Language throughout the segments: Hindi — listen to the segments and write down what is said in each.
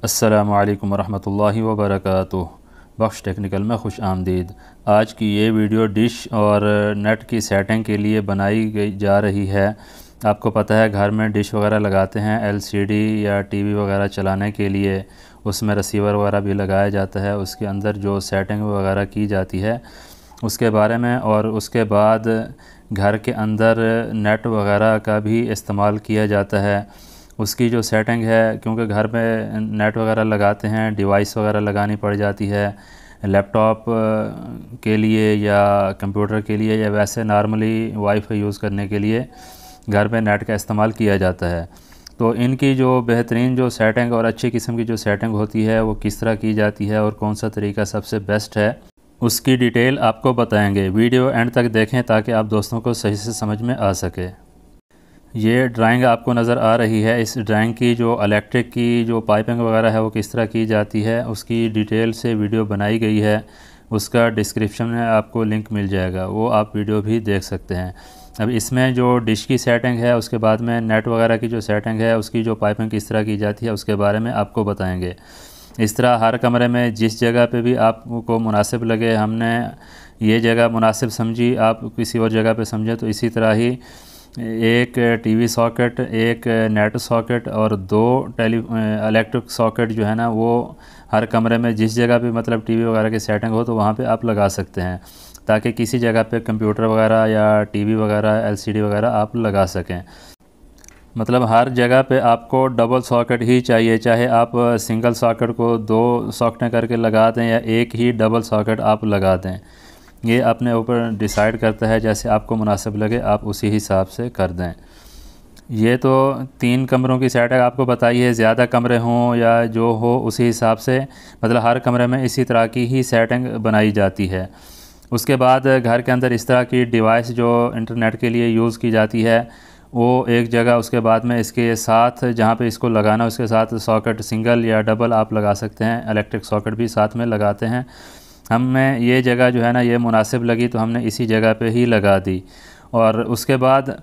अस्सलामु अलैकुम वरहमतुल्लाहि वबरकातुह। बख्श टेक्निकल में खुश आमदीद। आज की ये वीडियो डिश और नेट की सेटिंग के लिए बनाई गई जा रही है। आपको पता है घर में डिश वगैरह लगाते हैं एलसीडी या टीवी वगैरह चलाने के लिए, उसमें रिसीवर वगैरह भी लगाया जाता है। उसके अंदर जो सेटिंग वगैरह की जाती है उसके बारे में, और उसके बाद घर के अंदर नेट वगैरह का भी इस्तेमाल किया जाता है। उसकी जो सेटिंग है, क्योंकि घर में नेट वगैरह लगाते हैं, डिवाइस वगैरह लगानी पड़ जाती है लैपटॉप के लिए या कंप्यूटर के लिए, या वैसे नॉर्मली वाईफाई यूज़ करने के लिए घर में नेट का इस्तेमाल किया जाता है। तो इनकी जो बेहतरीन जो सेटिंग और अच्छी किस्म की जो सेटिंग होती है वो किस तरह की जाती है और कौन सा तरीका सबसे बेस्ट है, उसकी डिटेल आपको बताएंगे। वीडियो एंड तक देखें ताकि आप दोस्तों को सही से समझ में आ सके। ये ड्राइंग आपको नज़र आ रही है। इस ड्राइंग की जो इलेक्ट्रिक की जो पाइपिंग वगैरह है वो किस तरह की जाती है उसकी डिटेल से वीडियो बनाई गई है। उसका डिस्क्रिप्शन में आपको लिंक मिल जाएगा, वो आप वीडियो भी देख सकते हैं। अब इसमें जो डिश की सेटिंग है, उसके बाद में नेट वगैरह की जो सेटिंग है, उसकी जो पाइपिंग किस तरह की जाती है उसके बारे में आपको बताएंगे। इस तरह हर कमरे में जिस जगह पे भी आपको मुनासिब लगे, हमने ये जगह मुनासिब समझी, आप किसी और जगह पे समझें, तो इसी तरह ही एक टीवी सॉकेट, एक नेट सॉकेट और दो इलेक्ट्रिक सॉकेट जो है ना, वो हर कमरे में जिस जगह पे मतलब टीवी वगैरह की सेटिंग हो तो वहाँ पे आप लगा सकते हैं, ताकि किसी जगह पे कंप्यूटर वगैरह या टीवी वगैरह एलसीडी वगैरह आप लगा सकें। मतलब हर जगह पे आपको डबल सॉकेट ही चाहिए, चाहे आप सिंगल सॉकेट को दो सॉकेटें करके लगा दें या एक ही डबल सॉकेट आप लगा दें। ये अपने ऊपर डिसाइड करता है, जैसे आपको मुनासिब लगे आप उसी हिसाब से कर दें। ये तो 3 कमरों की सेटिंग आपको बताई है। ज़्यादा कमरे हों या जो हो उसी हिसाब से, मतलब हर कमरे में इसी तरह की ही सेटिंग बनाई जाती है। उसके बाद घर के अंदर इस तरह की डिवाइस जो इंटरनेट के लिए यूज़ की जाती है वो एक जगह, उसके बाद में इसके साथ जहाँ पे इसको लगाना उसके साथ सॉकेट सिंगल या डबल आप लगा सकते हैं। इलेक्ट्रिक सॉकेट भी साथ में लगाते हैं। हमें ये जगह जो है ना ये मुनासिब लगी तो हमने इसी जगह पे ही लगा दी। और उसके बाद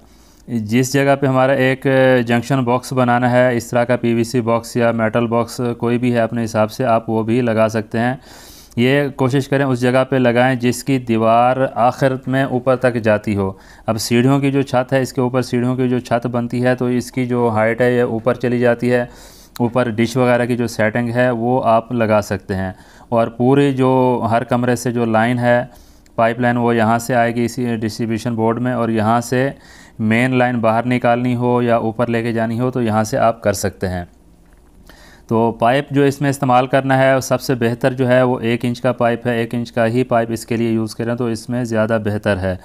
जिस जगह पे हमारा एक जंक्शन बॉक्स बनाना है, इस तरह का पीवीसी बॉक्स या मेटल बॉक्स कोई भी है अपने हिसाब से आप वो भी लगा सकते हैं। ये कोशिश करें उस जगह पे लगाएं जिसकी दीवार आखिर में ऊपर तक जाती हो। अब सीढ़ियों की जो छत है, इसके ऊपर सीढ़ियों की जो छत बनती है तो इसकी जो हाइट है ये ऊपर चली जाती है। ऊपर डिश वगैरह की जो सेटिंग है वो आप लगा सकते हैं। और पूरी जो हर कमरे से जो लाइन है पाइपलाइन वो यहाँ से आएगी इसी डिस्ट्रीब्यूशन बोर्ड में, और यहाँ से मेन लाइन बाहर निकालनी हो या ऊपर लेके जानी हो तो यहाँ से आप कर सकते हैं। तो पाइप जो इसमें इस्तेमाल करना है सबसे बेहतर जो है वो 1 इंच का पाइप है। 1 इंच का ही पाइप इसके लिए यूज़ करें तो इसमें ज़्यादा बेहतर है।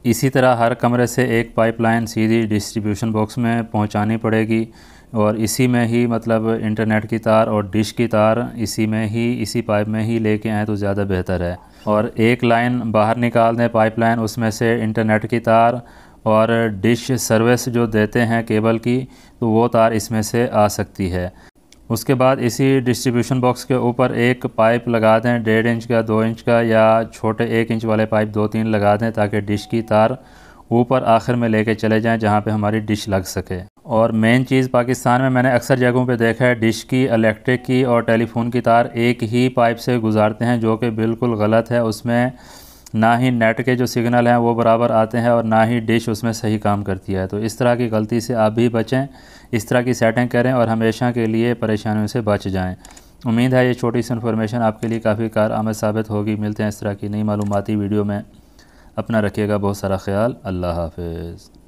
इसी तरह हर कमरे से एक पाइपलाइन सीधी डिस्ट्रीब्यूशन बॉक्स में पहुंचानी पड़ेगी, और इसी में ही मतलब इंटरनेट की तार और डिश की तार इसी में ही इसी पाइप में ही लेके आएँ तो ज़्यादा बेहतर है। और एक लाइन बाहर निकाल दें पाइपलाइन, उसमें से इंटरनेट की तार और डिश सर्विस जो देते हैं केबल की, तो वो तार इसमें से आ सकती है। उसके बाद इसी डिस्ट्रीब्यूशन बॉक्स के ऊपर एक पाइप लगा दें 1.5 इंच का, 2 इंच का, या छोटे 1 इंच वाले पाइप 2-3 लगा दें ताकि डिश की तार ऊपर आखिर में लेके चले जाएं जहां पे हमारी डिश लग सके। और मेन चीज़ पाकिस्तान में मैंने अक्सर जगहों पे देखा है डिश की, इलेक्ट्रिक की और टेलीफोन की तार एक ही पाइप से गुजारते हैं, जो कि बिल्कुल गलत है। उसमें ना ही नेट के जो सिग्नल हैं वो बराबर आते हैं और ना ही डिश उसमें सही काम करती है। तो इस तरह की गलती से आप भी बचें, इस तरह की सेटिंग करें और हमेशा के लिए परेशानियों से बच जाएं। उम्मीद है ये छोटी सी इन्फॉर्मेशन आपके लिए काफ़ी कारआमद साबित होगी। मिलते हैं इस तरह की नई मालूमाती वीडियो में। अपना रखिएगा बहुत सारा ख्याल। अल्लाह हाफ़िज़।